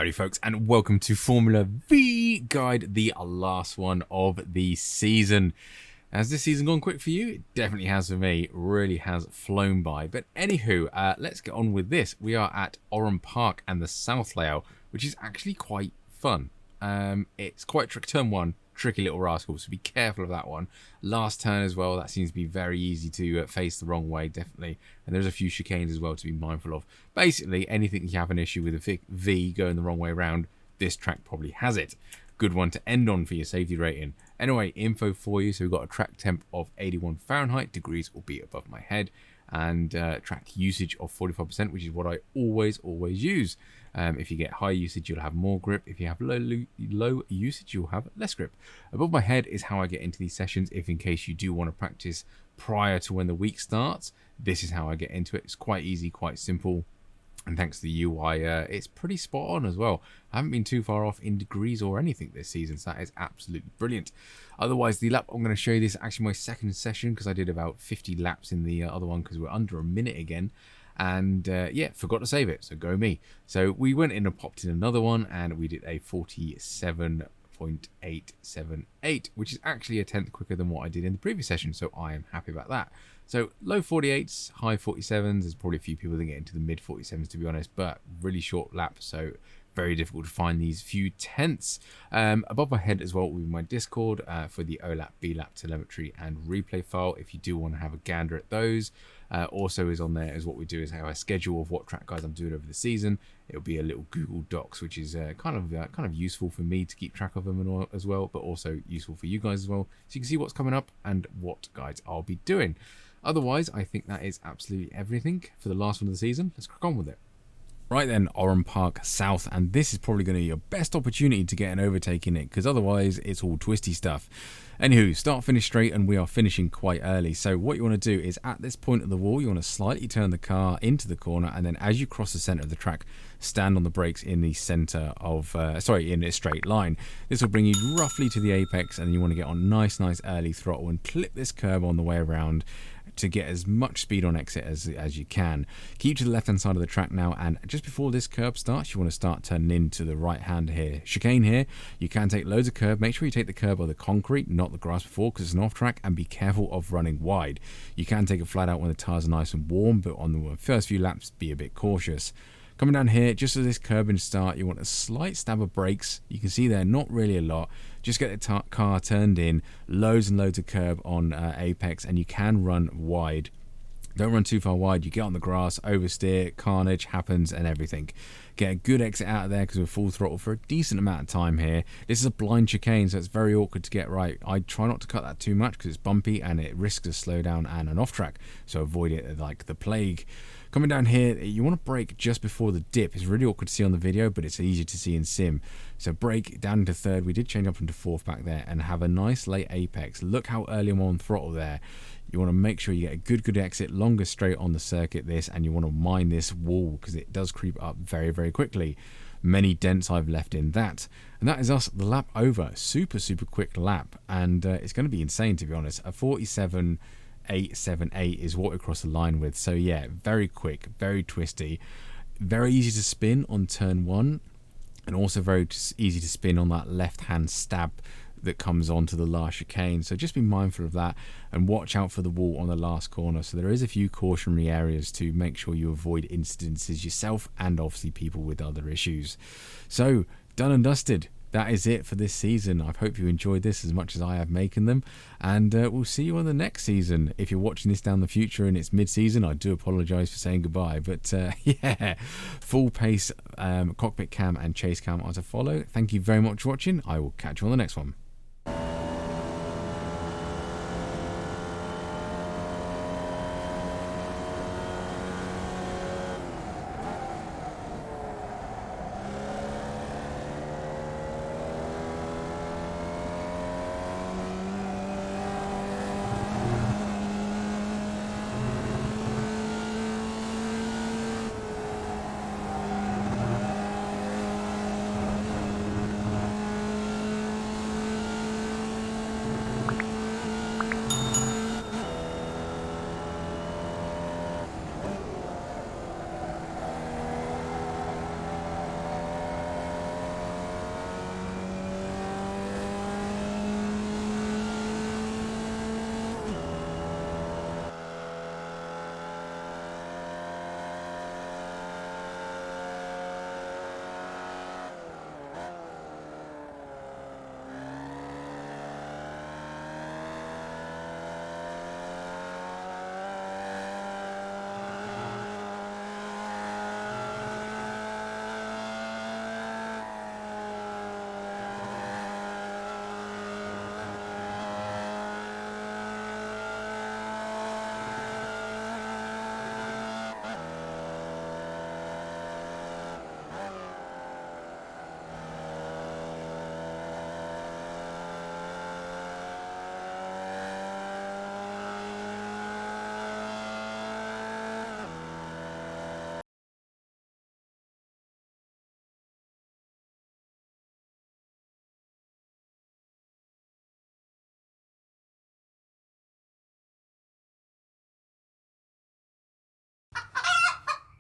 Howdy folks, and welcome to Formula V Guide, the last one of the season. Has this season gone quick for you? It definitely has for me. It really has flown by. But anywho, let's get on with this. We are at Oran Park and the South layout, which is actually quite fun. It's quite turn one, tricky little rascal, so be careful of that one. Last turn as well, that seems to be very easy to face the wrong way, definitely. And there's a few chicanes as well to be mindful of. Basically, anything you have an issue with a V going the wrong way around, this track probably has it. Good one to end on for your safety rating. Anyway, info for you. So we've got a track temp of 81 Fahrenheit, degrees will be above my head, and track usage of 45%, which is what I always use. If you get high usage, you'll have more grip. If you have low usage, you'll have less grip. Above my head is how I get into these sessions. If in case you do want to practice prior to when the week starts, this is how I get into it. It's quite easy, quite simple. And thanks to the UI, it's pretty spot on as well. I haven't been too far off in degrees or anything this season, so that is absolutely brilliant. Otherwise, the lap I'm going to show you, this is actually my second session because I did about 50 laps in the other one because we're under a minute again. And yeah, forgot to save it, so go me. So we went in and popped in another one, and we did a 47.878, which is actually a tenth quicker than what I did in the previous session, so I am happy about that. So low 48s, high 47s. There's probably a few people that get into the mid 47s to be honest, but really short lap, so very difficult to find these few tenths. Above my head as well will be my Discord for the OLAP, BLAP telemetry and replay file if you do want to have a gander at those. Also is on there is what we do is how I schedule of what track guides I'm doing over the season. It'll be a little Google Docs, which is kind of useful for me to keep track of them and all, as well, but also useful for you guys as well, so you can see what's coming up and what guides I'll be doing. Otherwise, I think that is absolutely everything for the last one of the season. Let's crack on with it. Right then, Oran Park South, and this is probably going to be your best opportunity to get an overtake in it, because otherwise it's all twisty stuff. Anywho, start finish straight, and we are finishing quite early. So what you want to do is at this point of the wall, you want to slightly turn the car into the corner, and then as you cross the center of the track, stand on the brakes in the center of, in a straight line. This will bring you roughly to the apex, and you want to get on nice early throttle and clip this curb on the way around to get as much speed on exit as you can. Keep to the left hand side of the track now, and just before this curb starts, you want to start turning into the right hand here. Chicane here, you can take loads of curb. Make sure you take the curb on the concrete, not the grass before, because it's an off track, and be careful of running wide. You can take it flat out when the tires are nice and warm, but on the first few laps, be a bit cautious. Coming down here, just as this curbing start, you want a slight stab of brakes. You can see there, not really a lot. Just get the car turned in, loads and loads of curb on apex, and you can run wide. Don't run too far wide. You get on the grass, oversteer, carnage happens and everything. Get a good exit out of there because we're full throttle for a decent amount of time here. This is a blind chicane, so it's very awkward to get right. I try not to cut that too much because it's bumpy and it risks a slowdown and an off track, so avoid it like the plague. Coming down here, you want to brake just before the dip. It's really awkward to see on the video, but it's easier to see in sim. So brake down into third. We did change up into fourth back there and have a nice late apex. Look how early I'm on throttle there. You want to make sure you get a good exit, longer straight on the circuit this, and you want to mind this wall because it does creep up very quickly. Many dents I've left in that. And that is us, the lap over. Super quick lap, and it's going to be insane to be honest. A 47.878 is what we cross the line with. So yeah, very quick, very twisty, very easy to spin on turn one, and also very easy to spin on that left hand stab that comes onto the last chicane. So just be mindful of that and watch out for the wall on the last corner. So there is a few cautionary areas to make sure you avoid incidences yourself and obviously people with other issues. So done and dusted. That is it for this season. I hope you enjoyed this as much as I have making them, and we'll see you on the next season. If you're watching this down the future and it's mid-season, I do apologise for saying goodbye, but yeah, full pace cockpit cam and chase cam are to follow. Thank you very much for watching. I will catch you on the next one.